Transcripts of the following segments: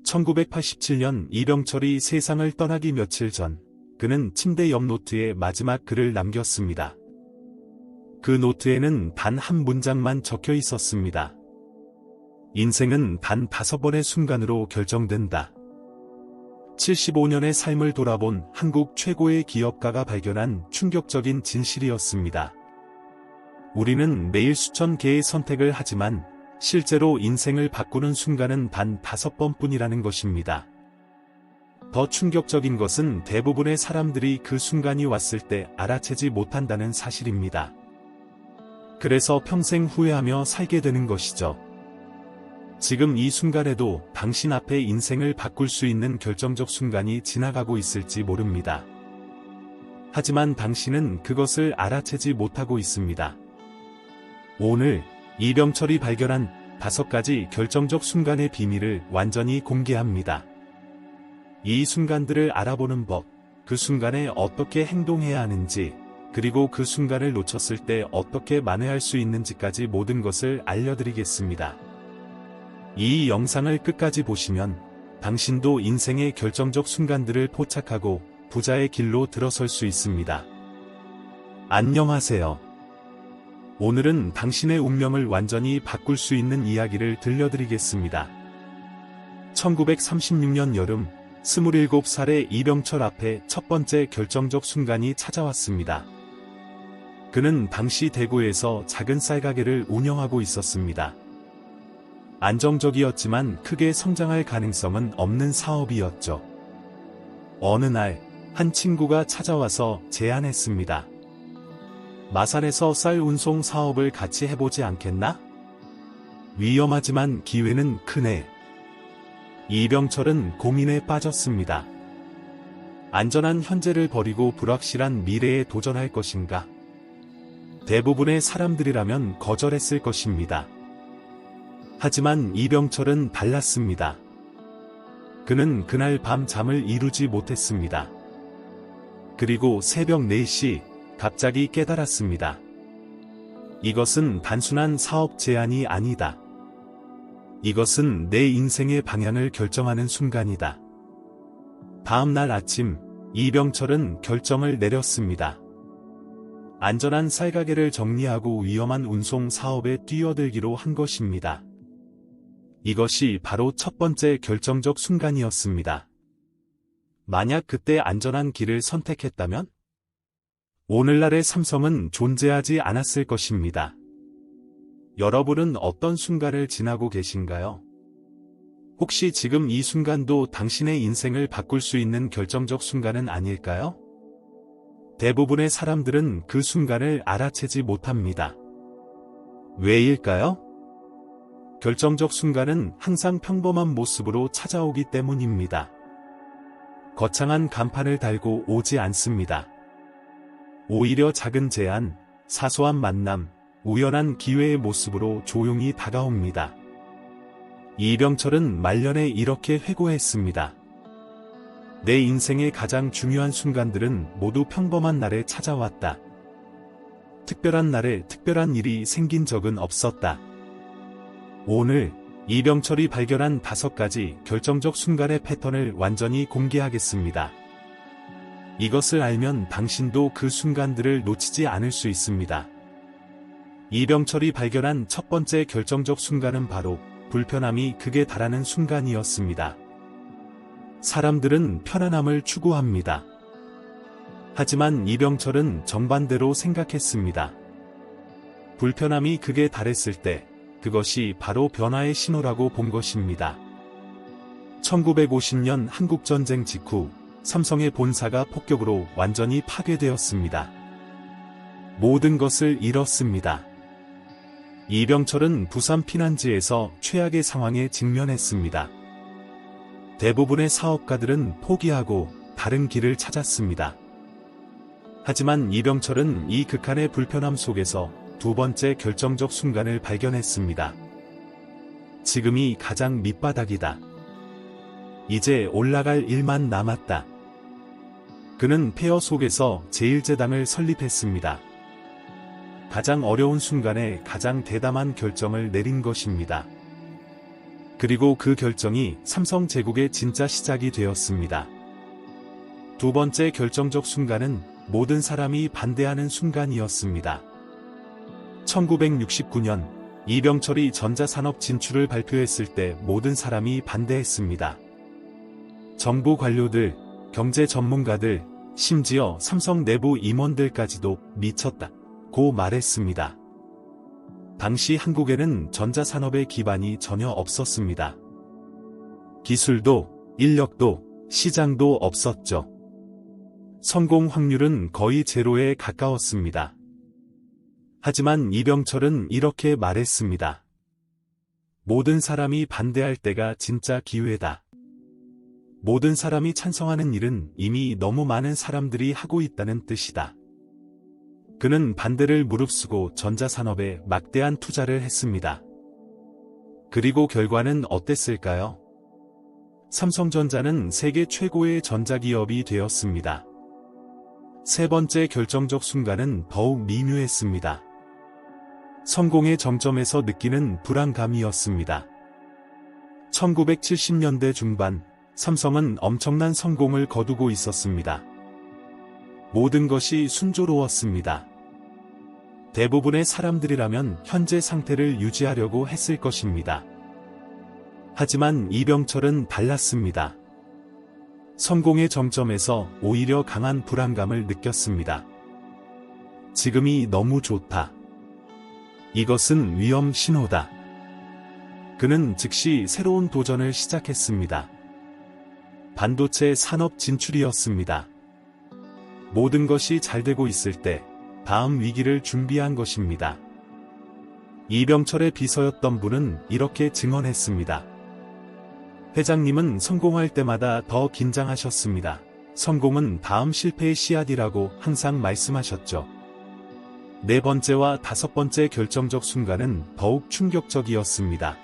1987년 이병철이 세상을 떠나기 며칠 전, 그는 침대 옆 노트에 마지막 글을 남겼습니다. 그 노트에는 단 한 문장만 적혀 있었습니다. 인생은 단 5번의 순간으로 결정된다. 75년의 삶을 돌아본 한국 최고의 기업가가 발견한 충격적인 진실이었습니다. 우리는 매일 수천 개의 선택을 하지만 실제로 인생을 바꾸는 순간은 단 5번뿐이라는 것입니다. 더 충격적인 것은 대부분의 사람들이 그 순간이 왔을 때 알아채지 못한다는 사실입니다. 그래서 평생 후회하며 살게 되는 것이죠. 지금 이 순간에도 당신 앞에 인생을 바꿀 수 있는 결정적 순간이 지나가고 있을지 모릅니다. 하지만 당신은 그것을 알아채지 못하고 있습니다. 오늘 이병철이 발견한 5가지 결정적 순간의 비밀을 완전히 공개합니다. 이 순간들을 알아보는 법, 그 순간에 어떻게 행동해야 하는지, 그리고 그 순간을 놓쳤을 때 어떻게 만회할 수 있는지까지 모든 것을 알려드리겠습니다. 이 영상을 끝까지 보시면 당신도 인생의 결정적 순간들을 포착하고 부자의 길로 들어설 수 있습니다. 안녕하세요. 오늘은 당신의 운명을 완전히 바꿀 수 있는 이야기를 들려드리겠습니다. 1936년 여름, 27살의 이병철 앞에 첫 번째 결정적 순간이 찾아왔습니다. 그는 당시 대구에서 작은 쌀가게를 운영하고 있었습니다. 안정적이었지만 크게 성장할 가능성은 없는 사업이었죠. 어느 날, 한 친구가 찾아와서 제안했습니다. 마산에서 쌀 운송 사업을 같이 해보지 않겠나? 위험하지만 기회는 크네. 이병철은 고민에 빠졌습니다. 안전한 현재를 버리고 불확실한 미래에 도전할 것인가? 대부분의 사람들이라면 거절했을 것입니다. 하지만 이병철은 달랐습니다. 그는 그날 밤 잠을 이루지 못했습니다. 그리고 새벽 4시, 갑자기 깨달았습니다. 이것은 단순한 사업 제안이 아니다. 이것은 내 인생의 방향을 결정하는 순간이다. 다음 날 아침, 이병철은 결정을 내렸습니다. 안전한 쌀가게를 정리하고 위험한 운송 사업에 뛰어들기로 한 것입니다. 이것이 바로 첫 번째 결정적 순간이었습니다. 만약 그때 안전한 길을 선택했다면? 오늘날의 삼성은 존재하지 않았을 것입니다. 여러분은 어떤 순간을 지나고 계신가요? 혹시 지금 이 순간도 당신의 인생을 바꿀 수 있는 결정적 순간은 아닐까요? 대부분의 사람들은 그 순간을 알아채지 못합니다. 왜일까요? 결정적 순간은 항상 평범한 모습으로 찾아오기 때문입니다. 거창한 간판을 달고 오지 않습니다. 오히려 작은 제안, 사소한 만남, 우연한 기회의 모습으로 조용히 다가옵니다. 이병철은 말년에 이렇게 회고했습니다. 내 인생의 가장 중요한 순간들은 모두 평범한 날에 찾아왔다. 특별한 날에 특별한 일이 생긴 적은 없었다. 오늘 이병철이 발견한 5가지 결정적 순간의 패턴을 완전히 공개하겠습니다. 이것을 알면 당신도 그 순간들을 놓치지 않을 수 있습니다. 이병철이 발견한 첫 번째 결정적 순간은 바로 불편함이 극에 달하는 순간이었습니다. 사람들은 편안함을 추구합니다. 하지만 이병철은 정반대로 생각했습니다. 불편함이 극에 달했을 때 그것이 바로 변화의 신호라고 본 것입니다. 1950년 한국전쟁 직후 삼성의 본사가 폭격으로 완전히 파괴되었습니다. 모든 것을 잃었습니다. 이병철은 부산 피난지에서 최악의 상황에 직면했습니다. 대부분의 사업가들은 포기하고 다른 길을 찾았습니다. 하지만 이병철은 이 극한의 불편함 속에서 두 번째 결정적 순간을 발견했습니다. 지금이 가장 밑바닥이다. 이제 올라갈 일만 남았다. 그는 폐허 속에서 제1제당을 설립했습니다. 가장 어려운 순간에 가장 대담한 결정을 내린 것입니다. 그리고 그 결정이 삼성 제국의 진짜 시작이 되었습니다. 두 번째 결정적 순간은 모든 사람이 반대하는 순간이었습니다. 1969년 이병철이 전자산업 진출을 발표했을 때 모든 사람이 반대했습니다. 정부 관료들, 경제 전문가들, 심지어 삼성 내부 임원들까지도 미쳤다고 말했습니다. 당시 한국에는 전자산업의 기반이 전혀 없었습니다. 기술도, 인력도, 시장도 없었죠. 성공 확률은 거의 제로에 가까웠습니다. 하지만 이병철은 이렇게 말했습니다. 모든 사람이 반대할 때가 진짜 기회다. 모든 사람이 찬성하는 일은 이미 너무 많은 사람들이 하고 있다는 뜻이다. 그는 반대를 무릅쓰고 전자산업에 막대한 투자를 했습니다. 그리고 결과는 어땠을까요? 삼성전자는 세계 최고의 전자기업이 되었습니다. 세 번째 결정적 순간은 더욱 미묘했습니다. 성공의 정점에서 느끼는 불안감이었습니다. 1970년대 중반, 삼성은 엄청난 성공을 거두고 있었습니다. 모든 것이 순조로웠습니다. 대부분의 사람들이라면 현재 상태를 유지하려고 했을 것입니다. 하지만 이병철은 달랐습니다. 성공의 정점에서 오히려 강한 불안감을 느꼈습니다. 지금이 너무 좋다. 이것은 위험 신호다. 그는 즉시 새로운 도전을 시작했습니다. 반도체 산업 진출이었습니다. 모든 것이 잘 되고 있을 때 다음 위기를 준비한 것입니다. 이병철의 비서였던 분은 이렇게 증언했습니다. 회장님은 성공할 때마다 더 긴장하셨습니다. 성공은 다음 실패의 씨앗이라고 항상 말씀하셨죠. 네 번째와 다섯 번째 결정적 순간은 더욱 충격적이었습니다.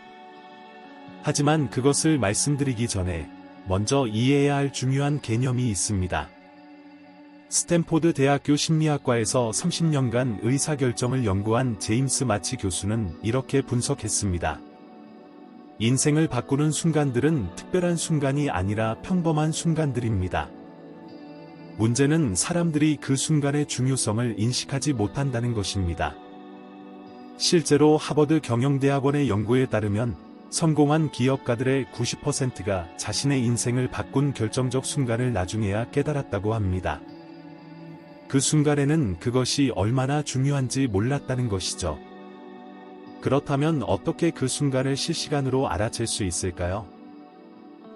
하지만 그것을 말씀드리기 전에 먼저 이해해야 할 중요한 개념이 있습니다. 스탠포드 대학교 심리학과에서 30년간 의사결정을 연구한 제임스 마치 교수는 이렇게 분석했습니다. 인생을 바꾸는 순간들은 특별한 순간이 아니라 평범한 순간들입니다. 문제는 사람들이 그 순간의 중요성을 인식하지 못한다는 것입니다. 실제로 하버드 경영대학원의 연구에 따르면 성공한 기업가들의 90%가 자신의 인생을 바꾼 결정적 순간을 나중에야 깨달았다고 합니다. 그 순간에는 그것이 얼마나 중요한지 몰랐다는 것이죠. 그렇다면 어떻게 그 순간을 실시간으로 알아챌 수 있을까요?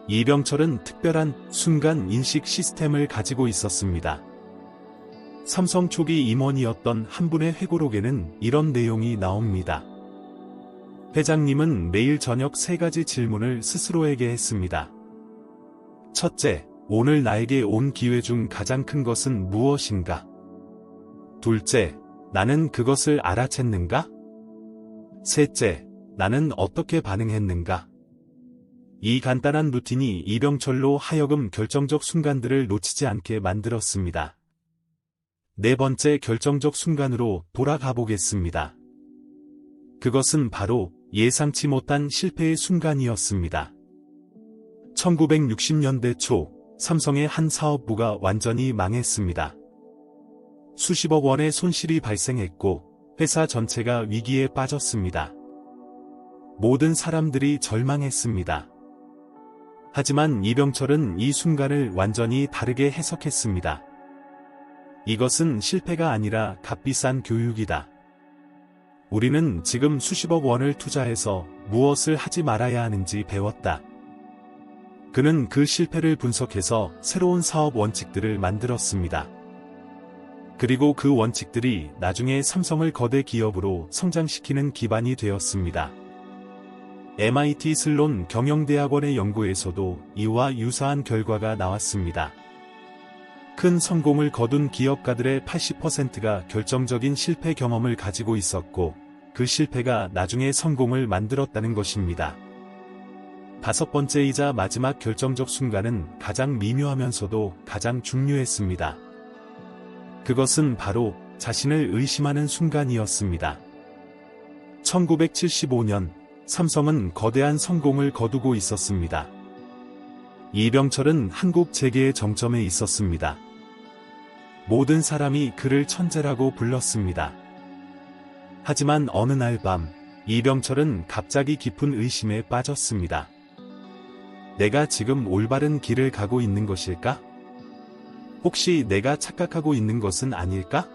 이병철은 특별한 순간 인식 시스템을 가지고 있었습니다. 삼성 초기 임원이었던 한 분의 회고록에는 이런 내용이 나옵니다. 회장님은 매일 저녁 3가지 질문을 스스로에게 했습니다. 첫째, 오늘 나에게 온 기회 중 가장 큰 것은 무엇인가? 둘째, 나는 그것을 알아챘는가? 셋째, 나는 어떻게 반응했는가? 이 간단한 루틴이 이병철로 하여금 결정적 순간들을 놓치지 않게 만들었습니다. 네 번째 결정적 순간으로 돌아가 보겠습니다. 그것은 바로 예상치 못한 실패의 순간이었습니다. 1960년대 초, 삼성의 한 사업부가 완전히 망했습니다. 수십억 원의 손실이 발생했고, 회사 전체가 위기에 빠졌습니다. 모든 사람들이 절망했습니다. 하지만 이병철은 이 순간을 완전히 다르게 해석했습니다. 이것은 실패가 아니라 값비싼 교육이다. 우리는 지금 수십억 원을 투자해서 무엇을 하지 말아야 하는지 배웠다. 그는 그 실패를 분석해서 새로운 사업 원칙들을 만들었습니다. 그리고 그 원칙들이 나중에 삼성을 거대 기업으로 성장시키는 기반이 되었습니다. MIT 슬론 경영대학원의 연구에서도 이와 유사한 결과가 나왔습니다. 큰 성공을 거둔 기업가들의 80%가 결정적인 실패 경험을 가지고 있었고, 그 실패가 나중에 성공을 만들었다는 것입니다. 다섯 번째이자 마지막 결정적 순간은 가장 미묘하면서도 가장 중요했습니다. 그것은 바로 자신을 의심하는 순간이었습니다. 1975년, 삼성은 거대한 성공을 거두고 있었습니다. 이병철은 한국 재계의 정점에 있었습니다. 모든 사람이 그를 천재라고 불렀습니다. 하지만 어느 날 밤, 이병철은 갑자기 깊은 의심에 빠졌습니다. 내가 지금 올바른 길을 가고 있는 것일까? 혹시 내가 착각하고 있는 것은 아닐까?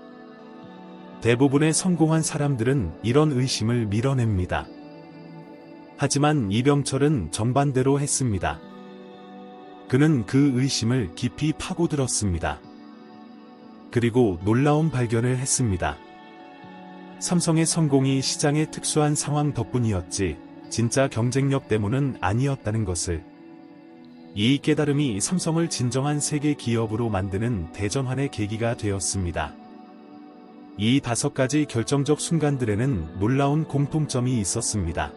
대부분의 성공한 사람들은 이런 의심을 밀어냅니다. 하지만 이병철은 정반대로 했습니다. 그는 그 의심을 깊이 파고들었습니다. 그리고 놀라운 발견을 했습니다. 삼성의 성공이 시장의 특수한 상황 덕분이었지, 진짜 경쟁력 때문은 아니었다는 것을. 이 깨달음이 삼성을 진정한 세계 기업으로 만드는 대전환의 계기가 되었습니다. 이 5가지 결정적 순간들에는 놀라운 공통점이 있었습니다.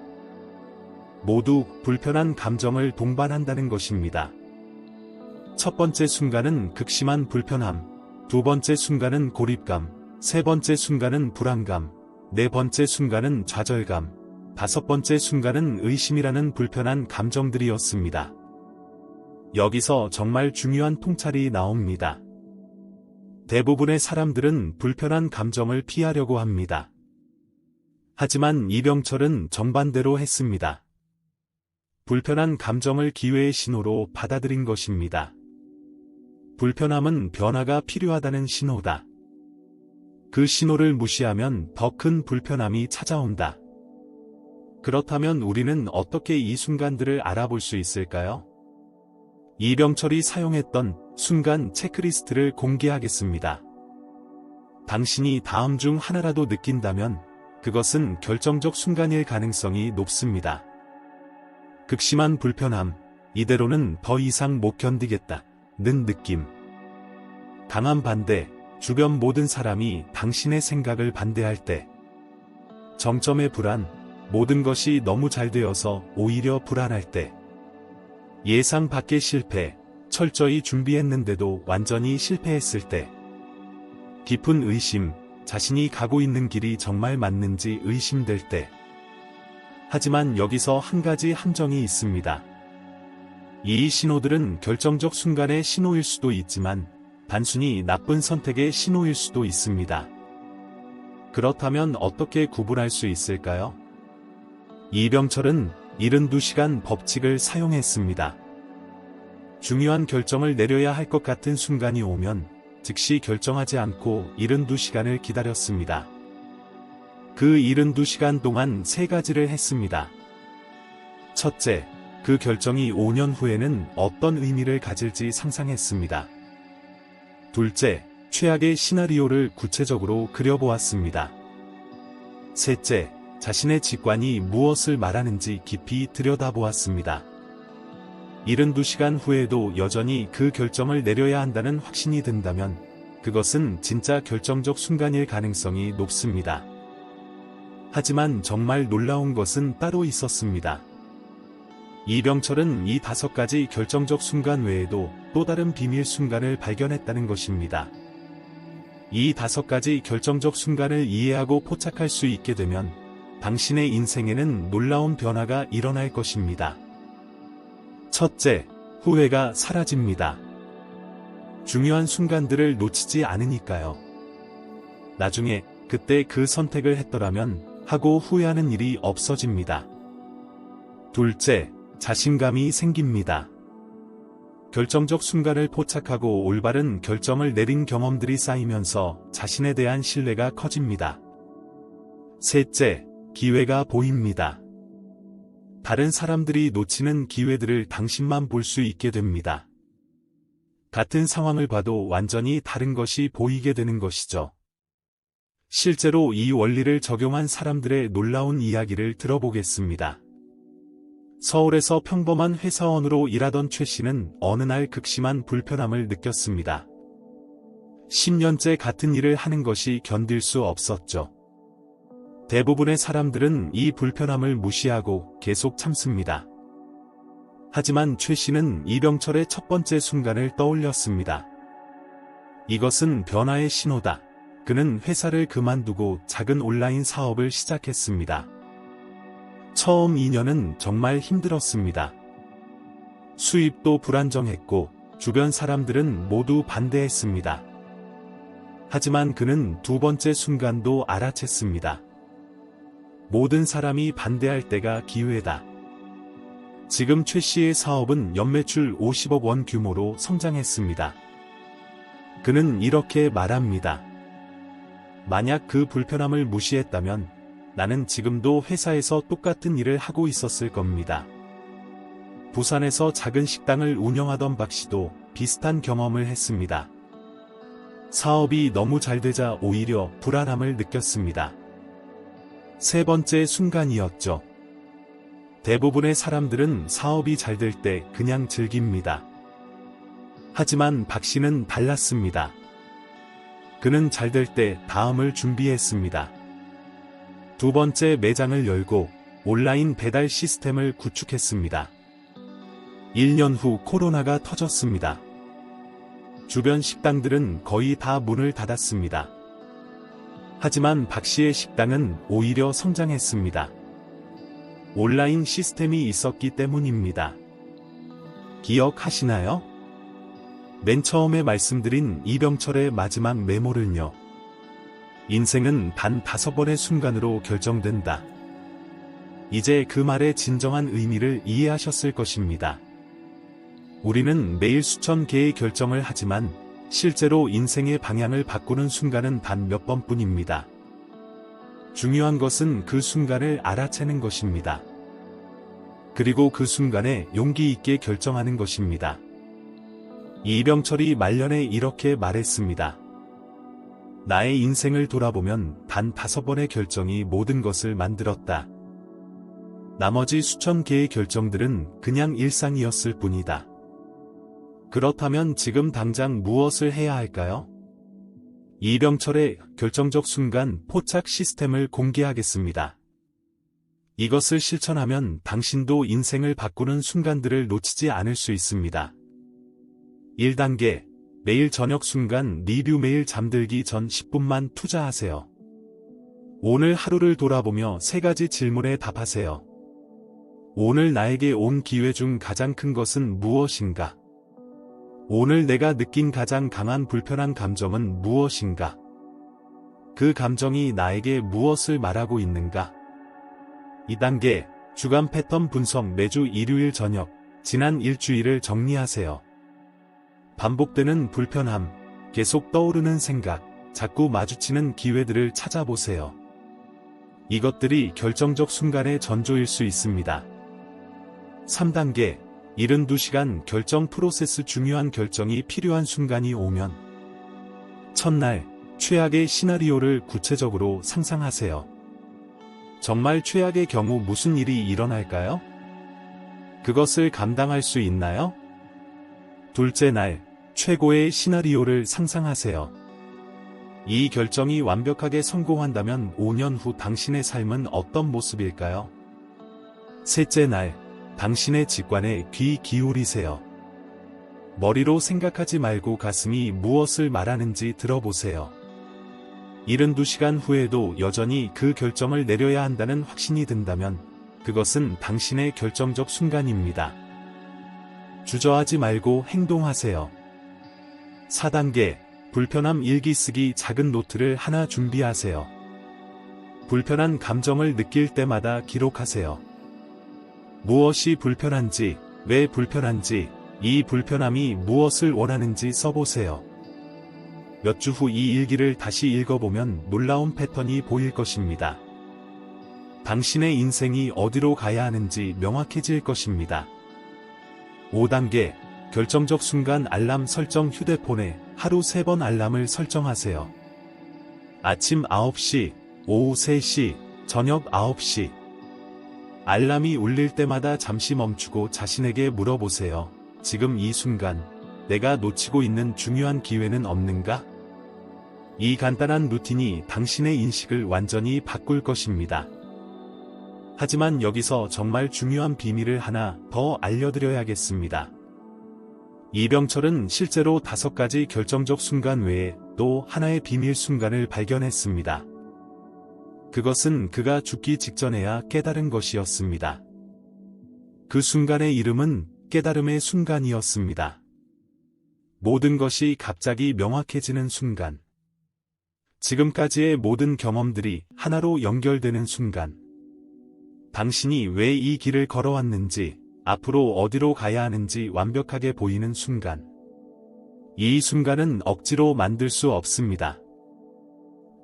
모두 불편한 감정을 동반한다는 것입니다. 첫 번째 순간은 극심한 불편함, 두 번째 순간은 고립감, 세 번째 순간은 불안감, 네 번째 순간은 좌절감, 다섯 번째 순간은 의심이라는 불편한 감정들이었습니다. 여기서 정말 중요한 통찰이 나옵니다. 대부분의 사람들은 불편한 감정을 피하려고 합니다. 하지만 이병철은 정반대로 했습니다. 불편한 감정을 기회의 신호로 받아들인 것입니다. 불편함은 변화가 필요하다는 신호다. 그 신호를 무시하면 더 큰 불편함이 찾아온다. 그렇다면 우리는 어떻게 이 순간들을 알아볼 수 있을까요? 이병철이 사용했던 순간 체크리스트를 공개하겠습니다. 당신이 다음 중 하나라도 느낀다면 그것은 결정적 순간일 가능성이 높습니다. 극심한 불편함, 이대로는 더 이상 못 견디겠다 는 느낌. 강한 반대, 주변 모든 사람이 당신의 생각을 반대할 때. 정점의 불안, 모든 것이 너무 잘 되어서 오히려 불안할 때. 예상 밖의 실패, 철저히 준비했는데도 완전히 실패했을 때. 깊은 의심, 자신이 가고 있는 길이 정말 맞는지 의심될 때. 하지만 여기서 한 가지 함정이 있습니다. 이 신호들은 결정적 순간의 신호일 수도 있지만 단순히 나쁜 선택의 신호일 수도 있습니다. 그렇다면 어떻게 구분할 수 있을까요? 이병철은 72시간 법칙을 사용했습니다. 중요한 결정을 내려야 할 것 같은 순간이 오면 즉시 결정하지 않고 72시간을 기다렸습니다. 그 72시간 동안 3가지를 했습니다. 첫째, 그 결정이 5년 후에는 어떤 의미를 가질지 상상했습니다. 둘째, 최악의 시나리오를 구체적으로 그려보았습니다. 셋째, 자신의 직관이 무엇을 말하는지 깊이 들여다보았습니다. 72시간 후에도 여전히 그 결정을 내려야 한다는 확신이 든다면 그것은 진짜 결정적 순간일 가능성이 높습니다. 하지만 정말 놀라운 것은 따로 있었습니다. 이병철은 이 5가지 결정적 순간 외에도 또 다른 비밀 순간을 발견했다는 것입니다. 이 5가지 결정적 순간을 이해하고 포착할 수 있게 되면 당신의 인생에는 놀라운 변화가 일어날 것입니다. 첫째, 후회가 사라집니다. 중요한 순간들을 놓치지 않으니까요. 나중에 그때 그 선택을 했더라면 하고 후회하는 일이 없어집니다. 둘째, 자신감이 생깁니다. 결정적 순간을 포착하고 올바른 결정을 내린 경험들이 쌓이면서 자신에 대한 신뢰가 커집니다. 셋째, 기회가 보입니다. 다른 사람들이 놓치는 기회들을 당신만 볼 수 있게 됩니다. 같은 상황을 봐도 완전히 다른 것이 보이게 되는 것이죠. 실제로 이 원리를 적용한 사람들의 놀라운 이야기를 들어보겠습니다. 서울에서 평범한 회사원으로 일하던 최 씨는 어느 날 극심한 불편함을 느꼈습니다. 10년째 같은 일을 하는 것이 견딜 수 없었죠. 대부분의 사람들은 이 불편함을 무시하고 계속 참습니다. 하지만 최 씨는 이병철의 첫 번째 순간을 떠올렸습니다. 이것은 변화의 신호다. 그는 회사를 그만두고 작은 온라인 사업을 시작했습니다. 처음 2년은 정말 힘들었습니다. 수입도 불안정했고 주변 사람들은 모두 반대했습니다. 하지만 그는 두 번째 순간도 알아챘습니다. 모든 사람이 반대할 때가 기회다. 지금 최 씨의 사업은 연매출 50억 원 규모로 성장했습니다. 그는 이렇게 말합니다. 만약 그 불편함을 무시했다면 나는 지금도 회사에서 똑같은 일을 하고 있었을 겁니다. 부산에서 작은 식당을 운영하던 박 씨도 비슷한 경험을 했습니다. 사업이 너무 잘 되자 오히려 불안함을 느꼈습니다. 세 번째 순간이었죠. 대부분의 사람들은 사업이 잘 될 때 그냥 즐깁니다. 하지만 박 씨는 달랐습니다. 그는 잘 될 때 다음을 준비했습니다. 두 번째 매장을 열고 온라인 배달 시스템을 구축했습니다. 1년 후 코로나가 터졌습니다. 주변 식당들은 거의 다 문을 닫았습니다. 하지만 박 씨의 식당은 오히려 성장했습니다. 온라인 시스템이 있었기 때문입니다. 기억하시나요? 맨 처음에 말씀드린 이병철의 마지막 메모를요. 인생은 단 5번의 순간으로 결정된다. 이제 그 말의 진정한 의미를 이해하셨을 것입니다. 우리는 매일 수천 개의 결정을 하지만 실제로 인생의 방향을 바꾸는 순간은 단 몇 번뿐입니다. 중요한 것은 그 순간을 알아채는 것입니다. 그리고 그 순간에 용기 있게 결정하는 것입니다. 이병철이 말년에 이렇게 말했습니다. 나의 인생을 돌아보면 단 5번의 결정이 모든 것을 만들었다. 나머지 수천 개의 결정들은 그냥 일상이었을 뿐이다. 그렇다면 지금 당장 무엇을 해야 할까요? 이병철의 결정적 순간 포착 시스템을 공개하겠습니다. 이것을 실천하면 당신도 인생을 바꾸는 순간들을 놓치지 않을 수 있습니다. 1단계, 매일 저녁 순간 리뷰. 매일 잠들기 전 10분만 투자하세요. 오늘 하루를 돌아보며 3가지 질문에 답하세요. 오늘 나에게 온 기회 중 가장 큰 것은 무엇인가? 오늘 내가 느낀 가장 강한 불편한 감정은 무엇인가? 그 감정이 나에게 무엇을 말하고 있는가? 2단계, 주간 패턴 분석. 매주 일요일 저녁, 지난 일주일을 정리하세요. 반복되는 불편함, 계속 떠오르는 생각, 자꾸 마주치는 기회들을 찾아보세요. 이것들이 결정적 순간의 전조일 수 있습니다. 3단계, 72시간 결정 프로세스. 중요한 결정이 필요한 순간이 오면 첫날, 최악의 시나리오를 구체적으로 상상하세요. 정말 최악의 경우 무슨 일이 일어날까요? 그것을 감당할 수 있나요? 둘째 날, 최고의 시나리오를 상상하세요. 이 결정이 완벽하게 성공한다면 5년 후 당신의 삶은 어떤 모습일까요? 셋째 날, 당신의 직관에 귀 기울이세요. 머리로 생각하지 말고 가슴이 무엇을 말하는지 들어보세요. 72시간 후에도 여전히 그 결정을 내려야 한다는 확신이 든다면 그것은 당신의 결정적 순간입니다. 주저하지 말고 행동하세요. 4단계, 불편함 일기 쓰기. 작은 노트를 하나 준비하세요. 불편한 감정을 느낄 때마다 기록하세요. 무엇이 불편한지, 왜 불편한지, 이 불편함이 무엇을 원하는지 써보세요. 몇 주 후 이 일기를 다시 읽어보면 놀라운 패턴이 보일 것입니다. 당신의 인생이 어디로 가야 하는지 명확해질 것입니다. 5단계, 결정적 순간 알람 설정. 휴대폰에 하루 3번 알람을 설정하세요. 아침 9시, 오후 3시, 저녁 9시. 알람이 울릴 때마다 잠시 멈추고 자신에게 물어보세요. 지금 이 순간, 내가 놓치고 있는 중요한 기회는 없는가? 이 간단한 루틴이 당신의 인식을 완전히 바꿀 것입니다. 하지만 여기서 정말 중요한 비밀을 하나 더 알려드려야겠습니다. 이병철은 실제로 5가지 결정적 순간 외에 또 하나의 비밀 순간을 발견했습니다. 그것은 그가 죽기 직전에야 깨달은 것이었습니다. 그 순간의 이름은 깨달음의 순간이었습니다. 모든 것이 갑자기 명확해지는 순간. 지금까지의 모든 경험들이 하나로 연결되는 순간. 당신이 왜 이 길을 걸어왔는지, 앞으로 어디로 가야 하는지 완벽하게 보이는 순간. 이 순간은 억지로 만들 수 없습니다.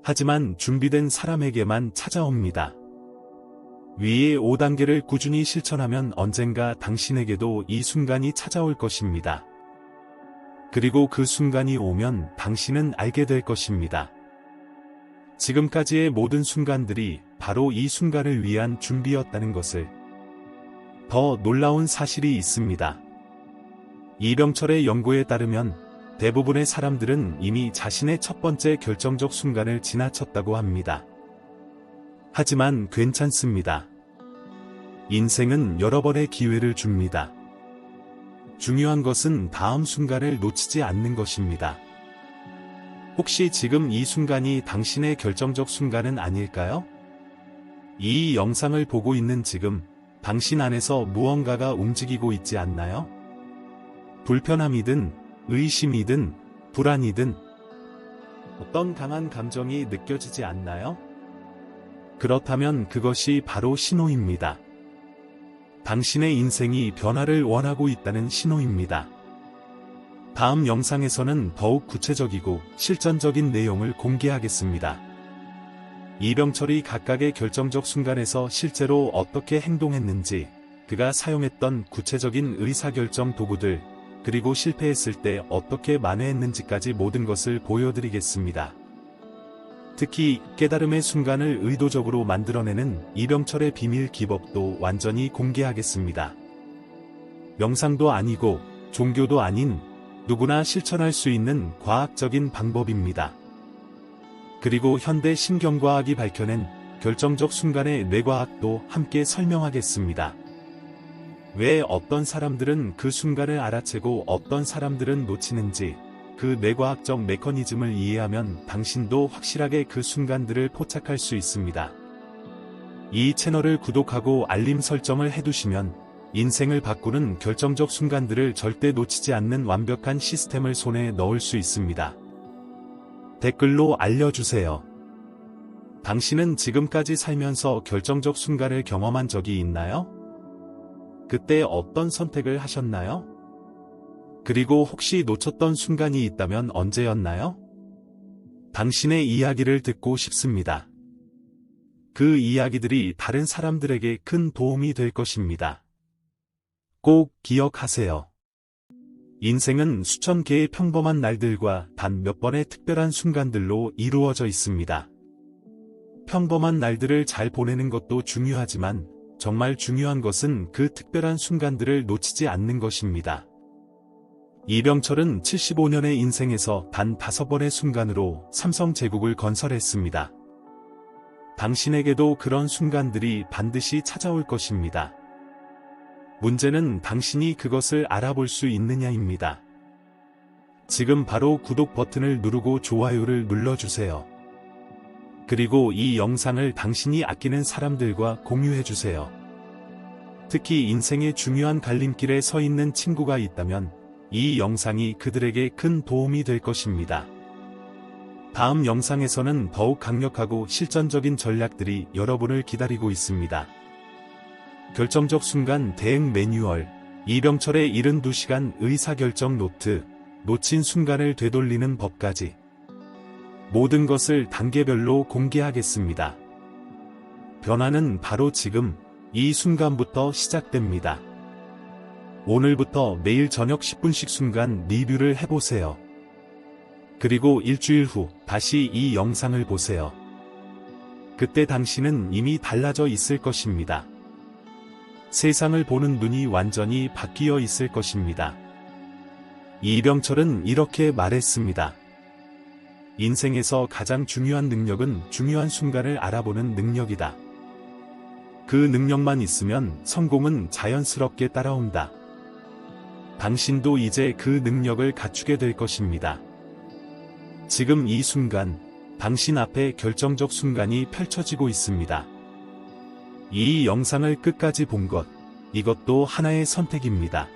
하지만 준비된 사람에게만 찾아옵니다. 위의 5단계를 꾸준히 실천하면 언젠가 당신에게도 이 순간이 찾아올 것입니다. 그리고 그 순간이 오면 당신은 알게 될 것입니다. 지금까지의 모든 순간들이 바로 이 순간을 위한 준비였다는 것을. 더 놀라운 사실이 있습니다. 이병철의 연구에 따르면 대부분의 사람들은 이미 자신의 첫 번째 결정적 순간을 지나쳤다고 합니다. 하지만 괜찮습니다. 인생은 여러 번의 기회를 줍니다. 중요한 것은 다음 순간을 놓치지 않는 것입니다. 혹시 지금 이 순간이 당신의 결정적 순간은 아닐까요? 이 영상을 보고 있는 지금, 당신 안에서 무언가가 움직이고 있지 않나요? 불편함이든, 의심이든, 불안이든, 어떤 강한 감정이 느껴지지 않나요? 그렇다면 그것이 바로 신호입니다. 당신의 인생이 변화를 원하고 있다는 신호입니다. 다음 영상에서는 더욱 구체적이고 실전적인 내용을 공개하겠습니다. 이병철이 각각의 결정적 순간에서 실제로 어떻게 행동했는지, 그가 사용했던 구체적인 의사결정 도구들, 그리고 실패했을 때 어떻게 만회했는지까지 모든 것을 보여드리겠습니다. 특히 깨달음의 순간을 의도적으로 만들어내는 이병철의 비밀 기법도 완전히 공개하겠습니다. 명상도 아니고 종교도 아닌 누구나 실천할 수 있는 과학적인 방법입니다. 그리고 현대 신경과학이 밝혀낸 결정적 순간의 뇌과학도 함께 설명하겠습니다. 왜 어떤 사람들은 그 순간을 알아채고 어떤 사람들은 놓치는지, 그 뇌과학적 메커니즘을 이해하면 당신도 확실하게 그 순간들을 포착할 수 있습니다. 이 채널을 구독하고 알림 설정을 해두시면 인생을 바꾸는 결정적 순간들을 절대 놓치지 않는 완벽한 시스템을 손에 넣을 수 있습니다. 댓글로 알려주세요. 당신은 지금까지 살면서 결정적 순간을 경험한 적이 있나요? 그때 어떤 선택을 하셨나요? 그리고 혹시 놓쳤던 순간이 있다면 언제였나요? 당신의 이야기를 듣고 싶습니다. 그 이야기들이 다른 사람들에게 큰 도움이 될 것입니다. 꼭 기억하세요. 인생은 수천 개의 평범한 날들과 단 몇 번의 특별한 순간들로 이루어져 있습니다. 평범한 날들을 잘 보내는 것도 중요하지만 정말 중요한 것은 그 특별한 순간들을 놓치지 않는 것입니다. 이병철은 75년의 인생에서 단 5번의 순간으로 삼성 제국을 건설했습니다. 당신에게도 그런 순간들이 반드시 찾아올 것입니다. 문제는 당신이 그것을 알아볼 수 있느냐입니다. 지금 바로 구독 버튼을 누르고 좋아요를 눌러주세요. 그리고 이 영상을 당신이 아끼는 사람들과 공유해주세요. 특히 인생의 중요한 갈림길에 서 있는 친구가 있다면 이 영상이 그들에게 큰 도움이 될 것입니다. 다음 영상에서는 더욱 강력하고 실전적인 전략들이 여러분을 기다리고 있습니다. 결정적 순간 대응 매뉴얼, 이병철의 72시간 의사결정 노트, 놓친 순간을 되돌리는 법까지 모든 것을 단계별로 공개하겠습니다. 변화는 바로 지금, 이 순간부터 시작됩니다. 오늘부터 매일 저녁 10분씩 순간 리뷰를 해보세요. 그리고 일주일 후 다시 이 영상을 보세요. 그때 당신은 이미 달라져 있을 것입니다. 세상을 보는 눈이 완전히 바뀌어 있을 것입니다. 이병철은 이렇게 말했습니다. 인생에서 가장 중요한 능력은 중요한 순간을 알아보는 능력이다. 그 능력만 있으면 성공은 자연스럽게 따라온다. 당신도 이제 그 능력을 갖추게 될 것입니다. 지금 이 순간, 당신 앞에 결정적 순간이 펼쳐지고 있습니다. 이 영상을 끝까지 본 것, 이것도 하나의 선택입니다.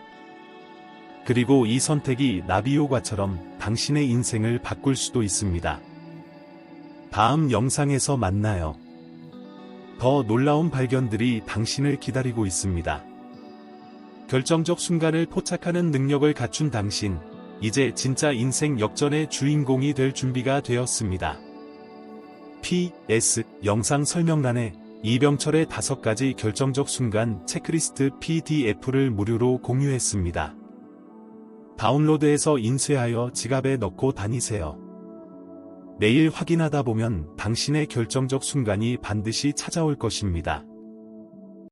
그리고 이 선택이 나비효과처럼 당신의 인생을 바꿀 수도 있습니다. 다음 영상에서 만나요. 더 놀라운 발견들이 당신을 기다리고 있습니다. 결정적 순간을 포착하는 능력을 갖춘 당신, 이제 진짜 인생 역전의 주인공이 될 준비가 되었습니다. PS, 영상 설명란에 이병철의 5가지 결정적 순간 체크리스트 PDF를 무료로 공유했습니다. 다운로드해서 인쇄하여 지갑에 넣고 다니세요. 매일 확인하다 보면 당신의 결정적 순간이 반드시 찾아올 것입니다.